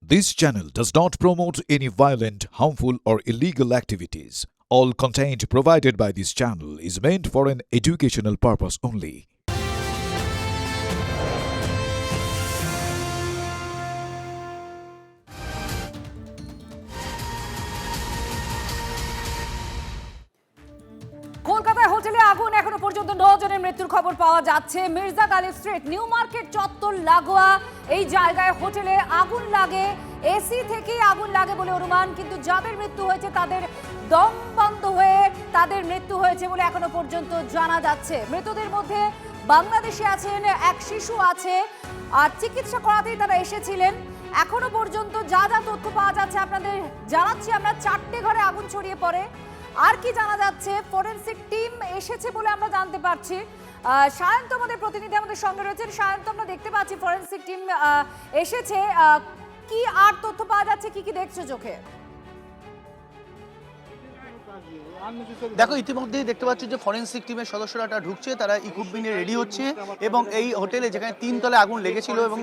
This channel does not promote any violent, harmful, or illegal activities. All content provided by this channel is meant for an educational purpose only. কলকাতায় হোটেলে আগুন, এখনো পর্যন্ত 9 জনের মৃত্যুর খবর পাওয়া যাচ্ছে। Mirza Ghalib Street New Market চত্বর লাগোয়া এই জায়গায় হোটেলে আগুন লাগে, এসি থেকেই আগুন লাগে বলে অনুমান, কিন্তু যাদের মৃত্যু হয়েছে তাদের দম বন্ধ হয়ে তাদের মৃত্যু হয়েছে বলে এখনো পর্যন্ত জানা যাচ্ছে। মৃতদের মধ্যে বাংলাদেশি আছেন, এক শিশু আছে, আর চিকিৎসা করাতেই তারা এসেছিলেন। এখনো পর্যন্ত যা যা তথ্য পাওয়া যাচ্ছে আপনাদের জানাচ্ছি আমরা। 4টে ঘরে আগুন ছড়িয়ে পড়ে। আর কি জানা যাচ্ছে, ফরেনসিক টিম এসেছে বলে আমরা জানতে পারছি। সায়ন্ত আমাদের প্রতিনিধি আমাদের সঙ্গে রয়েছেন। সায়ন্ত, আমরা দেখতে পাচ্ছি ফরেনসিক টিম এসেছে, কি আর তথ্য পাওয়া যাচ্ছে, কি কি দেখছো চোখে? দেখো, ইতিমধ্যেই দেখতে পাচ্ছি যে ফরেনসিক টিমের সদস্যরা ঢুকছে, তারা ইকুইপমেন্টে রেডি হচ্ছে এবং এই হোটেলে যেখানে 3 তলায় আগুন লেগেছিল এবং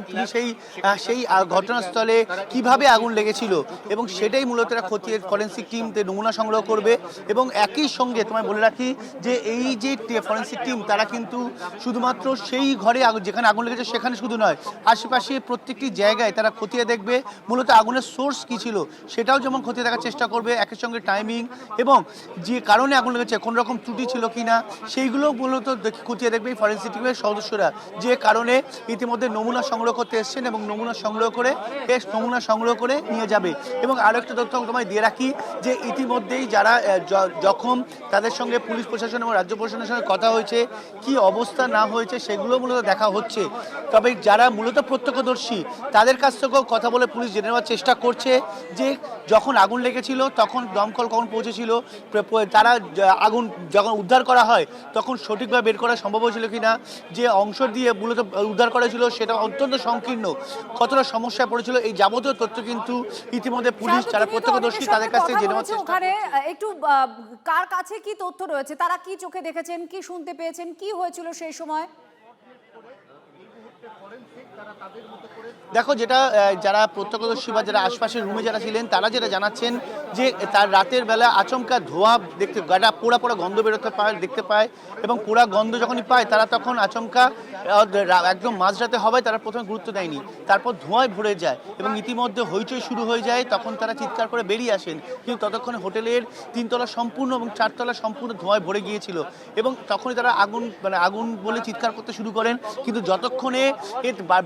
সেই ঘটনাস্থলে কিভাবে আগুন লেগেছিল এবং সেটাই মূলত খতিয়ে ফরেনসিক টিম নমুনা সংগ্রহ করবে। এবং একই সঙ্গে তোমায় বলে রাখি যে এই যে ফরেনসিক টিম তারা কিন্তু শুধুমাত্র সেই ঘরে যেখানে আগুন লেগেছে সেখানে শুধু নয়, আশেপাশে প্রত্যেকটি জায়গায় তারা খতিয়ে দেখবে মূলত আগুনের সোর্স কী ছিল সেটাও যেমন খতিয়ে দেখার চেষ্টা করবে। একই সঙ্গে টাইমিং এবং যে কারণে আগুন লেগেছে কোন রকম ত্রুটি ছিল কিনা সেইগুলো মূলত খতিয়ে দেখবে এই ফরেনসিক টিমের সদস্যরা, যে কারণে ইতিমধ্যে নমুনা সংগ্রহ করতে এসছেন এবং নমুনা সংগ্রহ করে নিয়ে যাবে। এবং আরও একটা তথ্য তোমায় দিয়ে রাখি যে ইতিমধ্যেই যারা জখম তাদের সঙ্গে পুলিশ প্রশাসন এবং রাজ্য প্রশাসনের সঙ্গে কথা হয়েছে, কি অবস্থা না হয়েছে সেগুলো মূলত দেখা হচ্ছে। তবে যারা মূলত প্রত্যক্ষদর্শী তাদের কাছ থেকেও কথা বলে পুলিশ জেনে নেওয়ার চেষ্টা করছে যে যখন আগুন লেগেছিল তখন দমকল কখন পৌঁছেছিল, তারা আগুন যখন উদ্ধার করা হয় তখন সঠিকভাবে বের করা সম্ভব হয়েছিল কিনা, যে অংশ দিয়ে মূলত উদ্ধার করা ছিল সেটা অত্যন্ত সংকীর্ণ, কতটা সমস্যায় পড়েছিল, এই যাবতীয় তথ্য কিন্তু ইতিমধ্যে পুলিশ যারা প্রত্যক্ষদর্শী তাদের কাছ থেকে জেনে নেওয়ার চেষ্টা করছে। ওখানে একটু কার কাছে কি তথ্য রয়েছে, তারা কি চোখে দেখেছেন, কি শুনতে পেয়েছেন, কি হয়েছিল সেই সময়? দেখো, যেটা যারা প্রত্যক্ষদর্শী বা যারা আশপাশের রুমে যারা ছিলেন তারা যেটা জানাচ্ছেন যে তার রাতের বেলা আচমকা ধোঁয়া গাটা পোড়া পোড়া গন্ধ দেখতে পায় এবং পোড়া গন্ধ যখনই পায় তারা তখন আচমকা একদম মাঝরাতে হওয়ায় তারা প্রথমে গুরুত্ব দেয়নি, তারপর ধোঁয়ায় ভরে যায় এবং ইতিমধ্যে হইচই শুরু হয়ে যায়, তখন তারা চিৎকার করে বেরিয়ে আসেন। কিন্তু ততক্ষণে হোটেলের 3 তলা সম্পূর্ণ এবং 4 তলা সম্পূর্ণ ধোঁয়ায় ভরে গিয়েছিল এবং তখনই তারা আগুন বলে চিৎকার করতে শুরু করেন। কিন্তু যতক্ষণে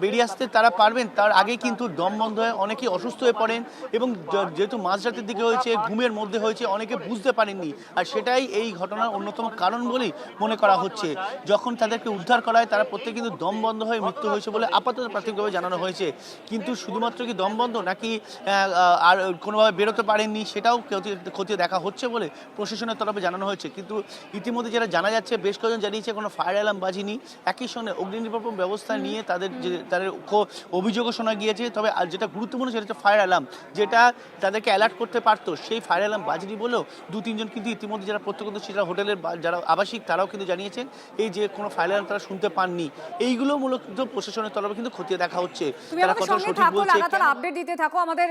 বেরিয়ে আসতে তারা পারবেন তার আগে কিন্তু দম বন্ধ হয়ে অনেকেই অসুস্থ হয়ে পড়েন এবং যেহেতু মাঝরাতের দিকে হয়েছে, ঘুমের মধ্যে হয়েছে, অনেকে বুঝতে পারেননি। আর সেটাই এই ঘটনার অন্যতম কারণ বলেই মনে করা হচ্ছে। যখন তাদেরকে উদ্ধার করা হয় তারা প্রত্যেকে কিন্তু দম বন্ধ হয়ে মৃত্যু হয়েছে বলে আপাতত প্রাথমিকভাবে জানানো হয়েছে। কিন্তু শুধুমাত্র কি দম বন্ধ নাকি আর কোনোভাবে বেরোতে পারেননি সেটাও খতিয়ে দেখা হচ্ছে বলে প্রশাসনের তরফে জানানো হয়েছে। কিন্তু ইতিমধ্যে যেটা জানা যাচ্ছে, বেশ কয়েকজন জানিয়েছে কোনো ফায়ার অ্যালার্ম বাজেনি, একই সঙ্গে অগ্নি নির্বাপন ব্যবস্থা নিয়ে তাদের অভিযোগও শোনা গিয়েছে। তবে যেটা গুরুত্বপূর্ণ সেটা হচ্ছে ফায়ার অ্যালার্ম, যেটা তাদেরকে অ্যালার্ট করতে পারতো সেই ফায়ার অ্যালার্ম বাজেনি বলেও 2-3 জন কিন্তু ইতিমধ্যে যারা প্রত্যক্ষদর্শী যারা হোটেলের যারা আবাসিক তারাও কিন্তু জানিয়েছেন এই যে কোনো ফায়ার অ্যালার্ম তারা শুনতে পাননি। এইগুলো মূলত প্রশাসনের তরফে কিন্তু খতিয়ে দেখা হচ্ছে। তারা কত সঠিক বলছে লাগাতার আপডেট দিতে থাকো। আমাদের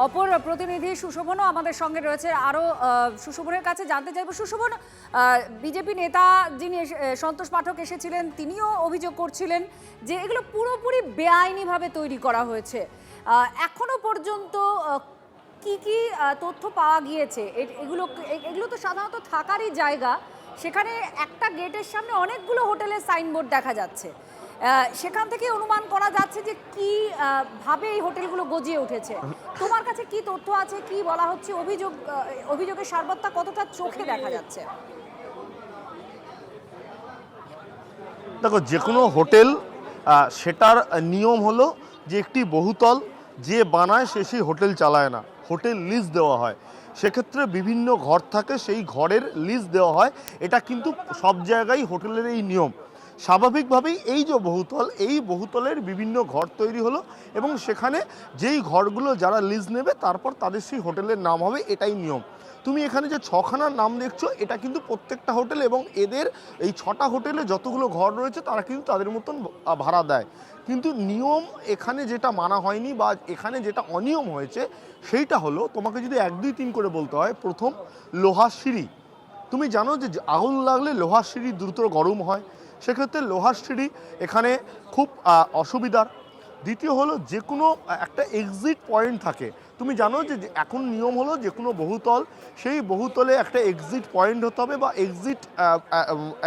অপর প্রতিনিধি সুশোভনও আমাদের সঙ্গে রয়েছে, আরো সুশোভনের কাছে জানতে চাইবো। সুশোভন, বিজেপি নেতা যিনি সন্তোষ পাঠক এসেছিলেন তিনিও অভিযোগ করছিলেন যে এগুলো পুরোপুরি বেআইনিভাবে তৈরি করা হয়েছে। এখনো পর্যন্ত কি কি তথ্য পাওয়া গিয়েছে? এগুলো তো সাধারণত থাকারই জায়গা, সেখানে একটা গেটের সামনে অনেকগুলো হোটেলের সাইনবোর্ড দেখা যাচ্ছে, সেখান থেকে অনুমান করা যাচ্ছে যে কি ভাবে এই হোটেলগুলো গজিয়ে উঠেছে। তোমার কাছে কি তথ্য আছে, কি বলা হচ্ছে, অভিযোগের সারবত্তা কতটা চোখে দেখা যাচ্ছে? দেখো, যে কোনো হোটেল সেটার নিয়ম হলো যে একটি বহুতল যে বানায় সে সেই হোটেল চালায় না, হোটেল লিজ দেওয়া হয়। সেক্ষেত্রে বিভিন্ন ঘর থাকে, সেই ঘরের লিজ দেওয়া হয়। এটা কিন্তু সব জায়গায় হোটেলের এই নিয়ম। স্বাভাবিকভাবেই এই যে বহুতল, এই বহুতলের বিভিন্ন ঘর তৈরি হলো এবং সেখানে যেই ঘরগুলো যারা লিজ নেবে তারপর তাদের সেই হোটেলের নাম হবে, এটাই নিয়ম। তুমি এখানে যে 6খানার নাম দেখছো এটা কিন্তু প্রত্যেকটা হোটেল, এবং এদের এই 6টা হোটেলে যতগুলো ঘর রয়েছে তারা কিন্তু তাদের মতন ভাড়া দেয়। কিন্তু নিয়ম এখানে যেটা মানা হয়নি বা এখানে যেটা অনিয়ম হয়েছে সেইটা হলো, তোমাকে যদি 1, 2, 3 করে বলতে হয়, প্রথম লোহার সিঁড়ি। তুমি জানো যে আগুন লাগলে লোহার সিঁড়ি দ্রুত গরম হয়, সেক্ষেত্রে লোহার সিঁড়ি এখানে খুব অসুবিধার। দ্বিতীয় হলো যে কোনো একটা এক্সিট পয়েন্ট থাকে। তুমি জানো যে এখন নিয়ম হলো যে কোনো বহুতল, সেই বহুতলে একটা এক্সিট পয়েন্ট হতে হবে বা এক্সিট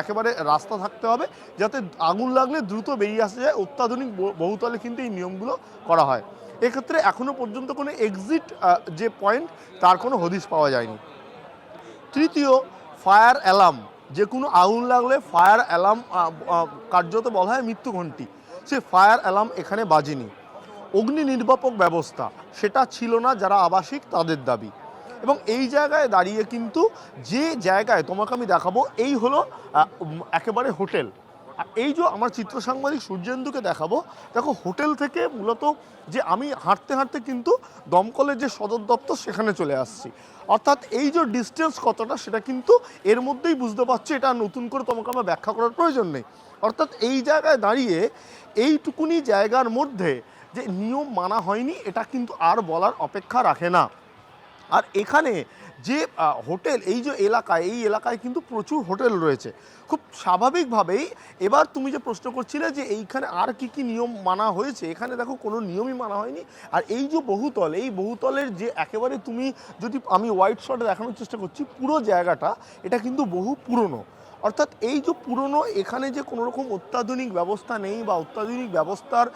একেবারে রাস্তা থাকতে হবে, যাতে আগুন লাগলে দ্রুত বেরিয়ে আসা যায়। অত্যাধুনিক বহুতলে কিন্তু এই নিয়মগুলো করা হয়। এক্ষেত্রে এখনও পর্যন্ত কোনো এক্সিট যে পয়েন্ট তার কোনো হদিশ পাওয়া যায়নি। তৃতীয়, ফায়ার অ্যালার্ম। যে কোনো আগুন লাগলে ফায়ার অ্যালার্ম কার্যত বলা হয় মৃত্যু ঘণ্টি, সে ফায়ার অ্যালার্ম এখানে বাজেনি। অগ্নি নির্বাপক ব্যবস্থা সেটা ছিল না যারা আবাসিক তাদের দাবি। এবং এই জায়গায় দাঁড়িয়ে কিন্তু যে জায়গায় তোমাকে আমি দেখাবো, এই হলো একেবারে হোটেল। আর এই যে আমার চিত্র সাংবাদিক সূর্যেন্দুকে দেখাবো, দেখো হোটেল থেকে মূলত যে আমি হাঁটতে হাঁটতে কিন্তু দমকলের যে সদর দপ্তর সেখানে চলে আসছি। অর্থাৎ এই যে ডিস্টেন্স কতটা সেটা কিন্তু এর মধ্যেই বুঝতে পারছি, এটা নতুন করে তোমাকে আমার ব্যাখ্যা করার প্রয়োজন নেই। অর্থাৎ এই জায়গায় দাঁড়িয়ে এইটুকুনি জায়গার মধ্যে যে নিয়ম মানা হয়নি এটা কিন্তু আর বলার অপেক্ষা রাখে না। আর এখানে যে হোটেল, এই যে এলাকায়, এই এলাকায় কিন্তু প্রচুর হোটেল রয়েছে। খুব স্বাভাবিকভাবেই এবার তুমি যে প্রশ্ন করছিলে যে এইখানে আর কি কি নিয়ম মানা হয়েছে, এখানে দেখো কোনো নিয়মই মানা হয়নি। আর এই যে বহুতল, এই বহুতলের যে একেবারে তুমি যদি আমি হোয়াইট শটে দেখানোর চেষ্টা করছি, পুরো জায়গাটা এটা কিন্তু বহু পুরনো। অর্থাৎ এই যে পুরনো, এখানে যে কোনো রকম অত্যাধুনিক ব্যবস্থা নেই বা অত্যাধুনিক ব্যবস্থার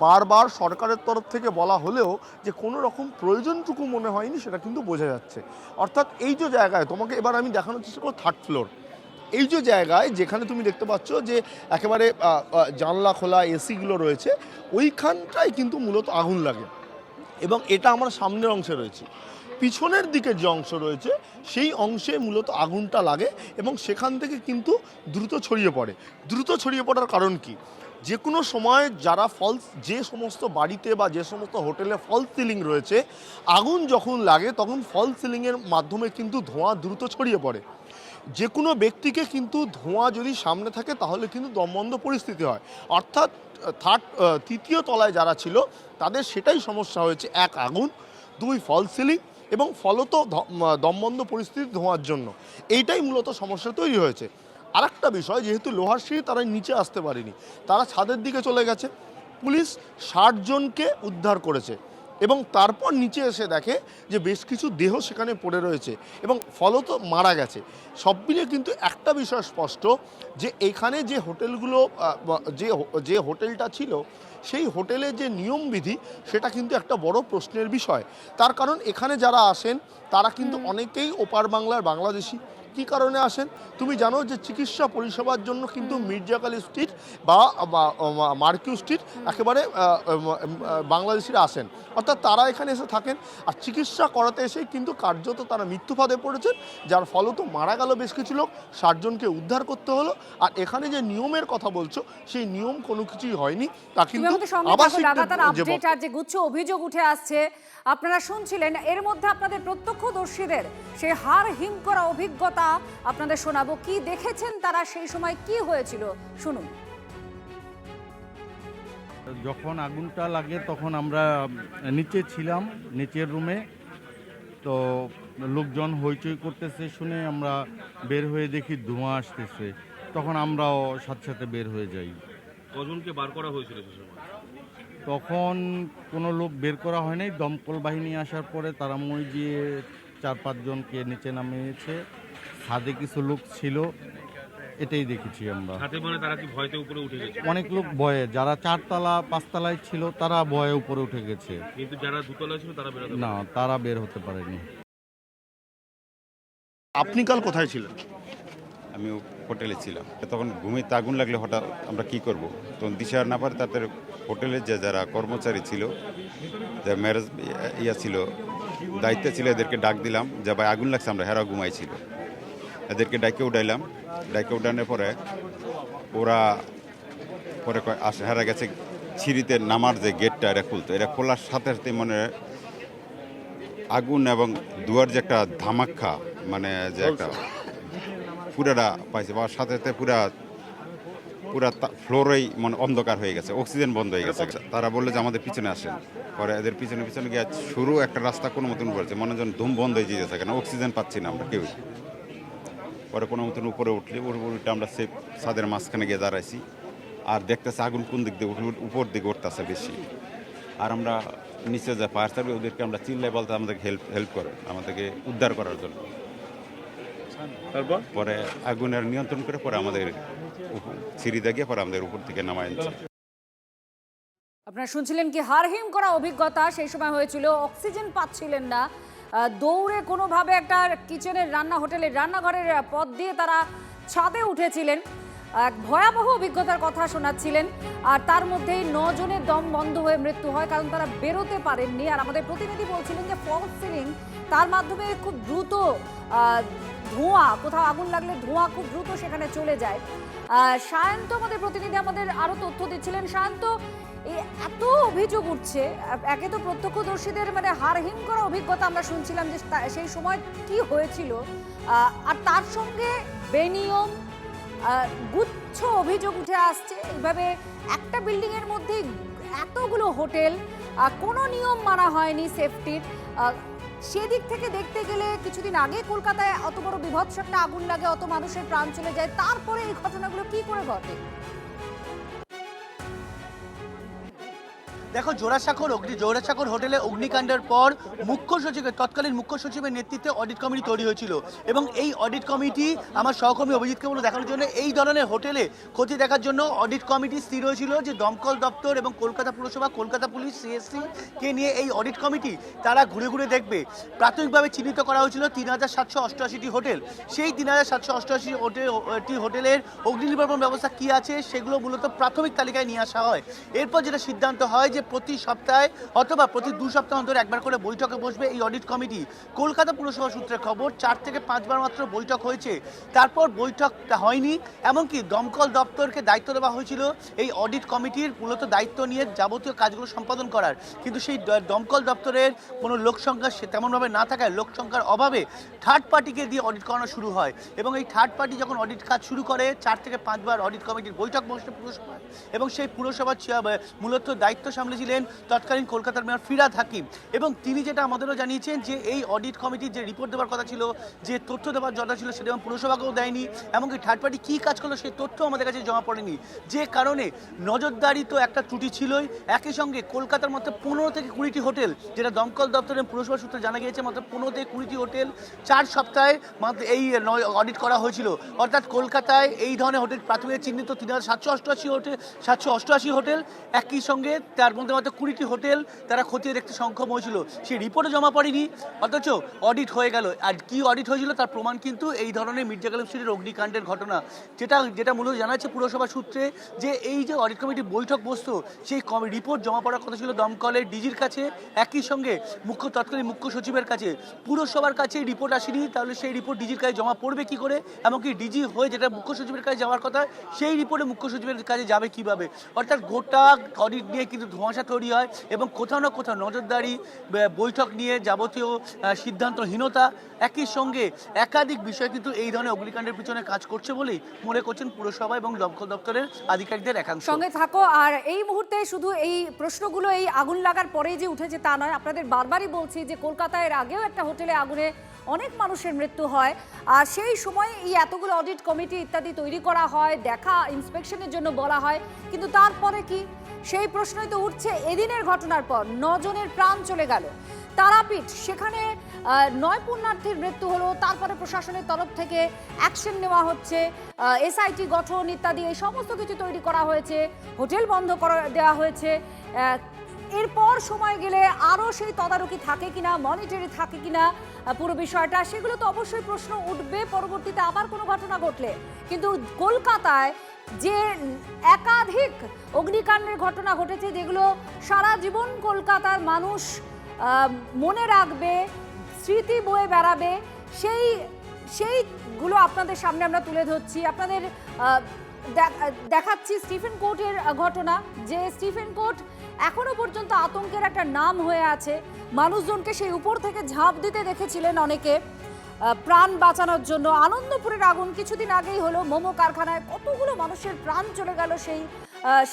বারবার সরকারের তরফ থেকে বলা হলেও যে কোনো রকম প্রয়োজনটুকু মনে হয়নি, সেটা কিন্তু বোঝা যাচ্ছে। অর্থাৎ এই যে জায়গায় তোমাকে এবার আমি দেখানোর চেষ্টা করব 3rd ফ্লোর, এই যে জায়গায় যেখানে তুমি দেখতে পাচ্ছ যে একেবারে জানলা খোলা এসিগুলো রয়েছে, ওইখানটায় কিন্তু মূলত আগুন লাগে। এবং এটা আমার সামনের অংশে রয়েছে, পিছনের দিকের যে অংশ রয়েছে সেই অংশে মূলত আগুনটা লাগে এবং সেখান থেকে কিন্তু দ্রুত ছড়িয়ে পড়ে। দ্রুত ছড়িয়ে পড়ার কারণ কি, যে কোনো সময় যারা যে সমস্ত বাড়িতে বা যে সমস্ত হোটেলে ফলস সিলিং রয়েছে, আগুন যখন লাগে তখন ফলস সিলিংয়ের মাধ্যমে কিন্তু ধোঁয়া দ্রুত ছড়িয়ে পড়ে। যে কোনো ব্যক্তিকে কিন্তু ধোঁয়া যদি সামনে থাকে তাহলে কিন্তু দমবন্ধ পরিস্থিতি হয়। অর্থাৎ তৃতীয় তলায় যারা ছিল তাদের সেটাই সমস্যা হয়েছে, 1 আগুন, 2 ফলস সিলিং এবং ফলত দমবন্ধ পরিস্থিতি ধোঁয়ার জন্য এইটাই মূলত সমস্যা তৈরি হয়েছে। আরেকটা বিষয়, যেহেতু লোহার সিঁড়ি তারা নিচে আসতে পারেনি, তারা ছাদের দিকে চলে গেছে। পুলিশ 60 জনকে উদ্ধার করেছে এবং তারপর নিচে এসে দেখে যে বেশ কিছু দেহ সেখানে পড়ে রয়েছে এবং ফলত মারা গেছে। সব মিলিয়ে কিন্তু একটা বিষয় স্পষ্ট যে এখানে যে হোটেলগুলো যে হোটেলটা ছিল সেই হোটেলের যে নিয়মবিধি সেটা কিন্তু একটা বড় প্রশ্নের বিষয়। তার কারণ এখানে যারা আসেন তারা কিন্তু অনেকেই ওপার বাংলার বাংলাদেশি। কী কারণে আসেন তুমি জানো, যে চিকিৎসা পরিষেবার জন্য কিন্তু মির্জাকালী স্ট্রিট বা মার্কিউ স্ট্রিট একেবারে বাংলাদেশিরা আসেন। অর্থাৎ তারা এখানে এসে থাকেন আর চিকিৎসা করাতে এসেই কিন্তু কার্যত তারা মৃত্যুফাঁদে পড়েছেন, যার ফলত মারা গেল বেশ কিছু লোক, 60 জনকে উদ্ধার করতে হলো। আর এখানে যে নিয়মের কথা বলছো সেই নিয়ম কোনো কিছুই হয়নি, তা কিন্তু লাগাতার যে গুচ্ছ অভিযোগ উঠে আসছে আপনারা শুনছিলেন। এর মধ্যে আপনাদের প্রত্যক্ষদর্শীদের সে হাড় হিম করা অভিজ্ঞতা আপনাদের শোনাবো, কি দেখেছেন তারা, সেই সময় কি হয়েছিল শুনুন। যখন আগুনটা লাগে তখন আমরা নিচে ছিলাম, নিচের রুমে। তো লোকজন হইচই করতেছে শুনে আমরা বের হয়ে দেখি ধোঁয়া আসতেছে, তখন আমরাও সাথে সাথে বের হয়ে যাই। কজনকে বার করা হয়েছিল সে সময়? তখন কোনো লোক বের করা হয় নাই, দমকল বাহিনী আসার পরে তারা মই গিয়ে 4-5 জনকে নিচে নামিয়েছে। ছাদে কিছু লোক ছিল, এটাই দেখেছি আমরা। ছাদে মানে তারা কি ভয়তে উপরে উঠে গেছে? অনেক লোক ভয়ে, যারা 4তলা 5তলায় ছিল তারা ভয়ে উপরে উঠে গেছে, কিন্তু যারা 2তলায় ছিল তারা বের না, তারা বের হতে পারেনি। আপনি কাল কোথায় ছিলেন? আমি হোটেলে ছিলাম, তখন ঘুমিতে আগুন লাগলে হঠাৎ আমরা কি করব, তখন দিশার না পারে তাদের হোটেলের যারা কর্মচারী ছিল, যা ম্যারেজ ছিল, দায়িত্বে ছিল, এদেরকে ডাক দিলাম যে ভাই আগুন লাগছে, আমরা হেরা ঘুমাইছিল, এদেরকে ডাইকে উঠাইলাম। ডাইকে উঠানোর পরে ওরা পরে আসে হারা গেছে সিঁড়িতে নামার যে গেটটা এটা খুলতো, এটা খোলার সাথে সাথে মনে আগুন এবং দুয়ার যে একটা ধামাক্কা, মানে যে একটা পুরাটা পাইছে, পাওয়ার সাথে সাথে পুরা ফ্লোরেই মানে অন্ধকার হয়ে গেছে, অক্সিজেন বন্ধ হয়ে গেছে। তারা বললো যে আমাদের পিছনে আসেন, পরে এদের পিছনে পিছনে গিয়ে শুরু একটা রাস্তা কোনো মতন করেছে, মনে যেন ধুম বন্ধ হয়ে যেতে থাকে না, অক্সিজেন পাচ্ছি না আমরা কেউ। পরে কোনো মতন উপরে উঠলে উল্টে আমরা সেই ছাদের মাঝখানে গিয়ে দাঁড়াইছি, আর দেখতেছে আগুন কোন দিক দিয়ে উপর দিকে উঠতেছে বেশি। আর আমরা নিচে যে ফায়ার সার্ভিস ওদেরকে আমরা চিল্লাই বলতে আমাদেরকে হেল্প করে, আমাদেরকে উদ্ধার করার জন্য। তারপর পরে আগুনের নিয়ন্ত্রণ করে পরে আমাদের সিঁড়ি দেখিয়ে পরে আমাদের উপর থেকে নামায় আনছে। আপনারা শুনছিলেন কি হারহিম করা অভিজ্ঞতা সেই সময় হয়েছিল, অক্সিজেন পাচ্ছিলেন না, দৌড়ে কোনোভাবে একটা কিচেনের হোটেলের রান্নাঘরের পথ দিয়ে তারা ছাদে উঠেছিলেন, এক ভয়াবহ অভিজ্ঞতার কথা শোনাচ্ছিলেন। আর তার মধ্যেই 9 জনের দম বন্ধ হয়ে মৃত্যু হয়, কারণ তারা বেরোতে পারেননি। আর আমাদের প্রতিনিধি বলছিলেন যে ফলস সিলিং, তার মাধ্যমে খুব দ্রুত ধোঁয়া, কোথাও আগুন লাগলে ধোঁয়া খুব দ্রুত সেখানে চলে যায়। সায়ন্ত আমাদের প্রতিনিধি আমাদের আরো তথ্য দিচ্ছিলেন। সায়ন্ত, এত অভিযোগ উঠছে, একে তো প্রত্যক্ষদর্শীদের মানে হারহিম করা অভিজ্ঞতা আমরা শুনছিলাম যে সেই সময় কি হয়েছিল, আর তার সঙ্গে বেনিয়ম গুচ্ছ অভিযোগ উঠে আসছে। এইভাবে একটা বিল্ডিং এর মধ্যে এতগুলো হোটেল, কোনো নিয়ম মানা হয়নি সেফটির। সেদিক থেকে দেখতে গেলে কিছুদিন আগে কলকাতায় অত বড় বিভৎস একটা আগুন লাগে, অত মানুষের প্রাণ চলে যায়, তারপরে এই ঘটনাগুলো কি করে ঘটে? দেখো, জোড়াসাঁকোর হোটেলে অগ্নিকাণ্ডের পর তৎকালীন মুখ্য সচিবের নেতৃত্বে অডিট কমিটি তৈরি হয়েছিল, এবং এই অডিট কমিটি আমার সহকর্মী অভিজিৎকে বলে দেখানোর জন্য এই ধরনের হোটেলে ক্ষতি দেখার জন্য অডিট কমিটি স্থির হয়েছিল যে দমকল দপ্তর এবং কলকাতা পুরসভা, কলকাতা পুলিশ, সিএসসি কে নিয়ে এই অডিট কমিটি তারা ঘুরে ঘুরে দেখবে। প্রাথমিকভাবে চিহ্নিত করা হয়েছিল 3788টি হোটেল। সেই 3788টি হোটেলের অগ্নি নির্বাপন ব্যবস্থা কি আছে সেগুলো মূলত প্রাথমিক তালিকায় নিয়ে আসা হয়। এরপর যেটা সিদ্ধান্ত হয় যে প্রতি সপ্তাহে অথবা প্রতি 2 সপ্তাহ অন্তর একবার করে বৈঠকে বসবে এই অডিট কমিটি। কলকাতা পুরসভা সূত্রে খবর 4 থেকে 5 বার মাত্র বৈঠক হয়েছে, তারপর বৈঠকটা হয়নি। এমনকি দমকল দপ্তরকে দায়িত্ব দেওয়া হয়েছিল এই অডিট কমিটির মূলত দায়িত্ব নিয়ে যাবতীয় কাজগুলো সম্পাদন করার, কিন্তু সেই দমকল দপ্তরের কোনো লোক সংখ্যা তেমনভাবে না থাকায়, লোক সংখ্যার অভাবে থার্ড পার্টিকে দিয়ে অডিট করানো শুরু হয়। এবং এই থার্ড পার্টি যখন অডিট কাজ শুরু করে 4 থেকে 5 বার অডিট কমিটির বৈঠক বসে পুরসভায়, এবং সেই পুরসভার মূলত দায়িত্ব সামলেছিলেন তৎকালীন কলকাতার মেয়র ফিরহাদ হাকিম। এবং তিনি যেটা আমাদেরও জানিয়েছেন যে এই অডিট কমিটির যে রিপোর্ট দেওয়ার কথা ছিল, যে তথ্য দেওয়ার কথা ছিল, সেটা পুরসভাকেও দেয়নি, এমনকি থার্ড পার্টি কী কাজ করলো সেই তথ্য আমাদের কাছে জমা পড়েনি। যে কারণে নজরদারি তো একটা ত্রুটি ছিলই, একই সঙ্গে কলকাতার মধ্যে 15 থেকে 20টি হোটেল, যেটা দমকল দপ্তরের পুরসভা সূত্রে জানা গিয়েছে, মাত্র 15 থেকে 20টি হোটেল 4 সপ্তাহে মাত্র এই অডিট করা হয়েছিল। অর্থাৎ কলকাতায় এই ধরনের হোটেল প্রাথমিক চিহ্নিত 3788 হোটেল, একই সঙ্গে তার মধ্যে মাত্র 20টি হোটেল তারা খতিয়ে দেখতে সক্ষম হয়েছিল। সেই রিপোর্টে জমা পড়েনি, অথচ অডিট হয়ে গেল। আর কি অডিট হয়েছিল তার প্রমাণ কিন্তু এই ধরনের মির্জা গালিব স্ট্রিটের অগ্নিকাণ্ডের ঘটনা, যেটা মূলত জানাচ্ছে পুরসভা সূত্রে, যে এই যে অডিট কমিটি বৈঠক বসতো, সেই রিপোর্ট জমা পড়ার কথা ছিল দমকলের ডিজির কাছে, একই সঙ্গে তৎকালীন মুখ্য সচিবের কাছে। পুরসভার কাছে রিপোর্ট আসেনি, তাহলে সেই রিপোর্ট ডিজির কাছে জমা পড়বে কি করে? এমনকি ডিজি হয়ে যেটা মুখ্য সচিবের কাছে যাওয়ার কথা, সেই রিপোর্টে মুখ্য সচিবের কাছে যাবে কিভাবে? অর্থাৎ গোটা অডিট নিয়ে কিন্তু ধোঁয়াশা তৈরি হয়, এবং কোথাও না কোথাও নজরদারি, বৈঠক নিয়ে যাবতীয় সিদ্ধান্তহীনতা, একই সঙ্গে একাধিক বিষয় কিন্তু এই ধরনের অগ্নিকাণ্ডের পিছনে কাজ করছে বলেই মনে করছেন পুরসভা এবং দমকল দপ্তরের আধিকারিকদের একাংশ। সঙ্গে থাকো। আর এই মুহূর্তে শুধু এই প্রশ্নগুলো এই আগুন লাগার পরেই যে উঠেছে তা নয়, আপনাদের বারবারই বলছি যে কলকাতায় এর আগেও একটা হোটেলে আগুনে অনেক মানুষের মৃত্যু হয়, আর সেই সময় এই এতগুলো অডিট কমিটি ইত্যাদি তৈরি করা হয়, দেখা ইন্সপেকশনের জন্য বলা হয়, কিন্তু তারপরে কি? সেই প্রশ্নই তো উঠছে। এদিনের ঘটনার পর 9 জনের প্রাণ চলে গেল। তারাপীঠ, সেখানে 9 পুণ্যার্থীর মৃত্যু হলো, তারপরে প্রশাসনের তরফ থেকে অ্যাকশন নেওয়া হচ্ছে, এসআইটি গঠন ইত্যাদি এই সমস্ত কিছু তৈরি করা হয়েছে, হোটেল বন্ধ করে দেওয়া হয়েছে। এরপর সময় গেলে আরও সেই তদারকি থাকে কিনা, মনিটরি থাকে কিনা পুরো বিষয়টা, সেগুলো তো অবশ্যই প্রশ্ন উঠবে পরবর্তীতে আবার কোনো ঘটনা ঘটলে। কিন্তু কলকাতায় যে একাধিক অগ্নিকাণ্ডের ঘটনা ঘটেছে, যেগুলো সারা জীবন কলকাতার মানুষ মনে রাখবে, স্মৃতি বয়ে বেড়াবে, সেইগুলো আপনাদের সামনে আমরা তুলে ধরছি। আপনাদের দেখাচ্ছি স্টিফেন কোর্টের ঘটনা, যে স্টিফেন কোর্ট এখনো পর্যন্ত আতঙ্কের একটা নাম হয়ে আছে। মানুষজনকে সেই উপর থেকে ঝাঁপ দিতে দেখেছিলেন অনেকে প্রাণ বাঁচানোর জন্য। আনন্দপুরের আগুন কিছুদিন আগেই হলো, মোমো কারখানায় কতগুলো মানুষের প্রাণ চলে গেল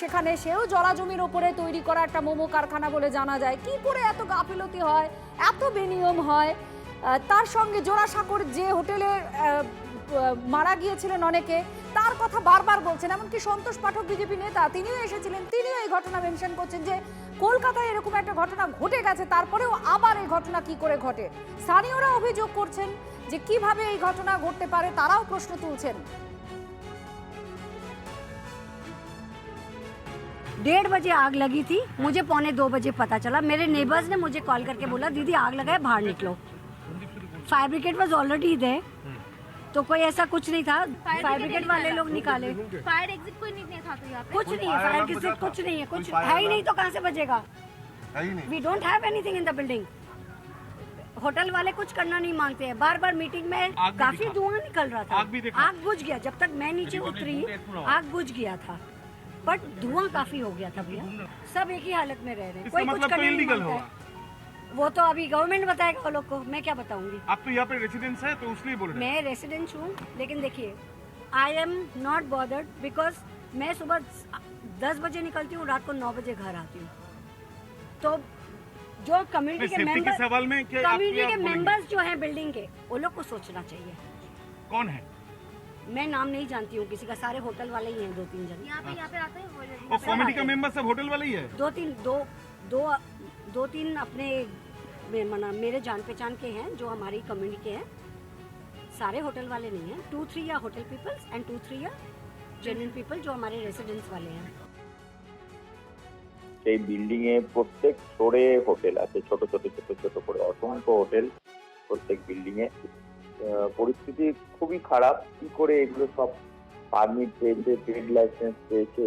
সেখানে। সেও জলাজমির ওপরে তৈরি করা একটা মোমো কারখানা বলে জানা যায়। কি করে এত গাফিলতি হয়, এত বেনিয়ম হয়? তার সঙ্গে জোড়াসাঁকোর যে হোটেলে মারা গিয়েছিলেন অনেকে, তার কথা বারবার বলছেন। এমনকি সন্তোষ পাঠক বিজেপি নেতা, তিনিও এসেছিলেন, তিনিও এই ঘটনা মেনশন করছেন যে কলকাতায় এরকম একটা ঘটনা ঘটে গেছে, তারপরেও আবার এই ঘটনা কি করে ঘটে। স্থানীয়রা অভিযোগ করছেন যে কিভাবে এই ঘটনা ঘটতে পারে, তারাও প্রশ্ন তুলছেন। 1:30 बजे आग लगी थी, मुझे 1:45 बजे पता चला। मेरे नेबर्स ने मुझे कॉल करके बोला दीदी आग लगा है, बाहर निकलो। Fire brigade was already there, तो कोई ऐसा कुछ नहीं था। फायर ब्रिगेड वाले लोग निकाले। फायर एग्जिट कोई नहीं था तो यहाँ पे कुछ नहीं है, फायर एग्जिट कुछ नहीं है, कुछ है ही नहीं तो कहाँ से बजेगा? We don't have anything in the building. Hotel वाले कुछ करना नहीं मांगते हैं। बार बार मीटिंग में काफी धुआं निकल रहा था, आग बुझ गया। जब तक मैं नीचे उतरी आग बुझ गया था, बट धुआं काफी हो गया था भैया। सब एक ही हालत में रह रहे हैं, कोई कुछ करने नहीं मांगता है। वो तो अभी गवर्नमेंट बताएगा वो लोग को, मैं क्या बताऊंगी। आप तो यहाँ पे रेसिडेंस है तो इसलिए बोल रहे हैं। मैं रेसिडेंट हूँ, लेकिन देखिए I am not bothered because मैं सुबह 10 बजे निकलती हूँ, रात को 9 बजे घर आती हूँ। तो जो कम्युनिटी के सेफ्टी के सवाल में क्या कम्युनिटी के मेंबर्स जो हैं बिल्डिंग के, वो लोग को सोचना चाहिए। कौन है? मैं नाम नहीं जानती हूँ किसी का, सारे होटल वाले ही हैं, 2-3 जन। यहाँ पे आते हैं और कमेटी का मेंबर सब होटल वाले ही है? 2-3 अपने मेरे जान पहचान के हैं जो हमारी कम्युनिटी के हैं। सारे होटल वाले नहीं हैं। 2-3 या होटल पीपल्स एंड 2-3 या जेन्युइन पीपल जो हमारे रेसिडेंट्स वाले हैं। সেই বিল্ডিং এ প্রত্যেক ফ্লোরে হোটেল আছে, ছোট ছোট ছোট ছোট করে অসংখ্য হোটেল প্রত্যেক বিল্ডিং এ। পরিস্থিতি খুবই খারাপ। কি করে এগুলো সব পারমিট পেয়েছে, ট্রেড লাইসেন্স পেয়েছে,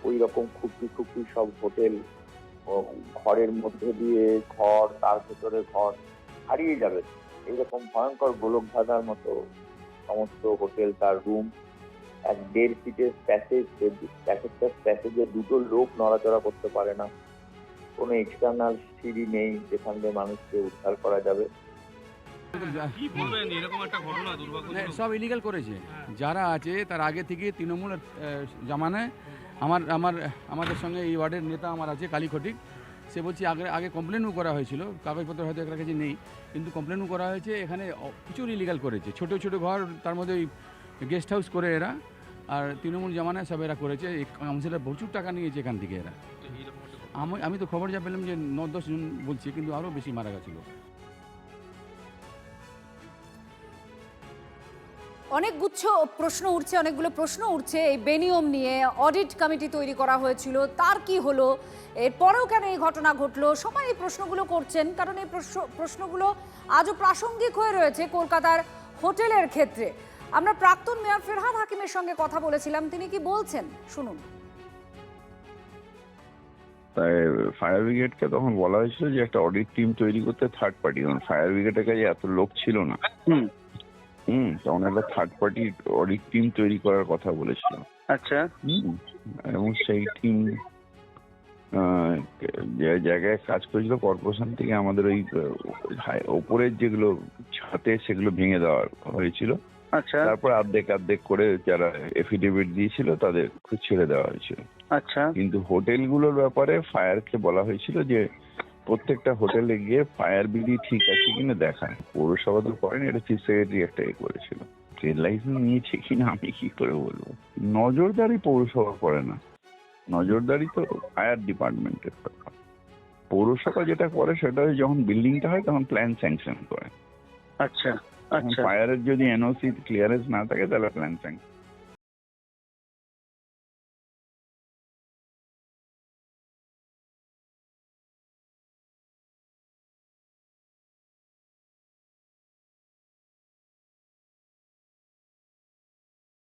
ওই রকম খুপড়ি খুপড়ি সব হোটেল, ঘরের মধ্যে দিয়ে ঘর, তার ভেতরে ঘর হারিয়ে যাবে। এইরকম ভয়ঙ্কর গোলক ধাঁধার মতো সমস্ত হোটেল, তার রুম, 1.5 ফিটের প্যাসেজ, প্যাসেজে 2টো লোক নড়াচড়া করতে পারে না, কোনো এক্সটার্নাল সিঁড়ি নেই যেখান দিয়ে মানুষকে উদ্ধার করা যাবে। কি বলবেন এরকম একটা ঘটনা দুর্ভাগ্যজনক? সব ইলিগাল করেছে যারা আছে, তার আগে থেকে তৃণমূল জামানায় আমাদের সঙ্গে এই ওয়ার্ডের নেতা আমার আছে কালী খটিক, সে বলছি আগে কমপ্লেনও করা হয়েছিল, কাগজপত্র হয়তো একটা কাছে নেই, কিন্তু কমপ্লেনও করা হয়েছে। এখানে প্রচুর ইলিগাল করেছে, ছোট ছোট ঘর, তার মধ্যে ওই গেস্ট হাউস করে এরা, আর তৃণমূল জামানায় সব এরা করেছে। কাউন্সিলর প্রচুর টাকা নিয়েছে এখান থেকে এরা। আমি তো খবর যা পেলাম যে 9-10 জন বলছে, কিন্তু আরও বেশি মারা গেছিলো। অনেকগুলো প্রশ্ন উঠছে এই বেনিয়ম নিয়ে। অডিট কমিটি তৈরি করা হয়েছিল, তার কি হলো? এরপরেও কেন এই ঘটনা ঘটলো? সবাই এই প্রশ্নগুলো করছেন, কারণ এই প্রশ্নগুলো আজও প্রাসঙ্গিক হয়ে রয়েছে কলকাতার হোটেলের ক্ষেত্রে। আমরা প্রাক্তন মেয়র ফেরহাদ হাকিমের সঙ্গে কথা বলেছিলাম, তিনি কি বলছেন শুনুন। তাই ফায়ার ব্রিগেডকে তখন বলা হয়েছিল যে একটা অডিট টিম তৈরি করতে, থার্ড পার্টি, কারণ ফায়ার ব্রিগেডের কাছে এত লোক ছিল না। তখন একটা থার্ড পার্টি অডিট টিম তৈরি করার কথা বলেছিল। আচ্ছা। এবং সেই টিম যে জায়গায় কাজ করেছিল, কর্পোরেশন থেকে আমাদের ওই ওপরের যেগুলো ছাতে সেগুলো ভেঙে দেওয়া হয়েছিল। আচ্ছা। তারপর অর্ধেক করে যারা এফিডেভিট দিয়েছিল তাদের ছেড়ে দেওয়া হয়েছিল। আচ্ছা। কিন্তু হোটেলগুলোর ব্যাপারে ফায়ারকে বলা হয়েছিল যে প্রত্যেকটা হোটেলে গিয়ে ফায়ার বিধি ঠিক আছে কিনা দেখায়। পৌরসভা তো করেন, এটা চিফ সেক্রেটারি একটা করেছিল। ট্রেড লাইসেন্স নিয়েছে কিনা আমি কি করে বলবো? নজরদারি পৌরসভা করে না, নজরদারি তো ফায়ার ডিপার্টমেন্টের কথা। পৌরসভা যেটা করে সেটা যখন বিল্ডিংটা হয় তখন প্ল্যান স্যাংশন করে। আচ্ছা। ফায়ারের যদি এনওসি ক্লিয়ারেন্স না থাকে তাহলে প্ল্যান স্যাংশন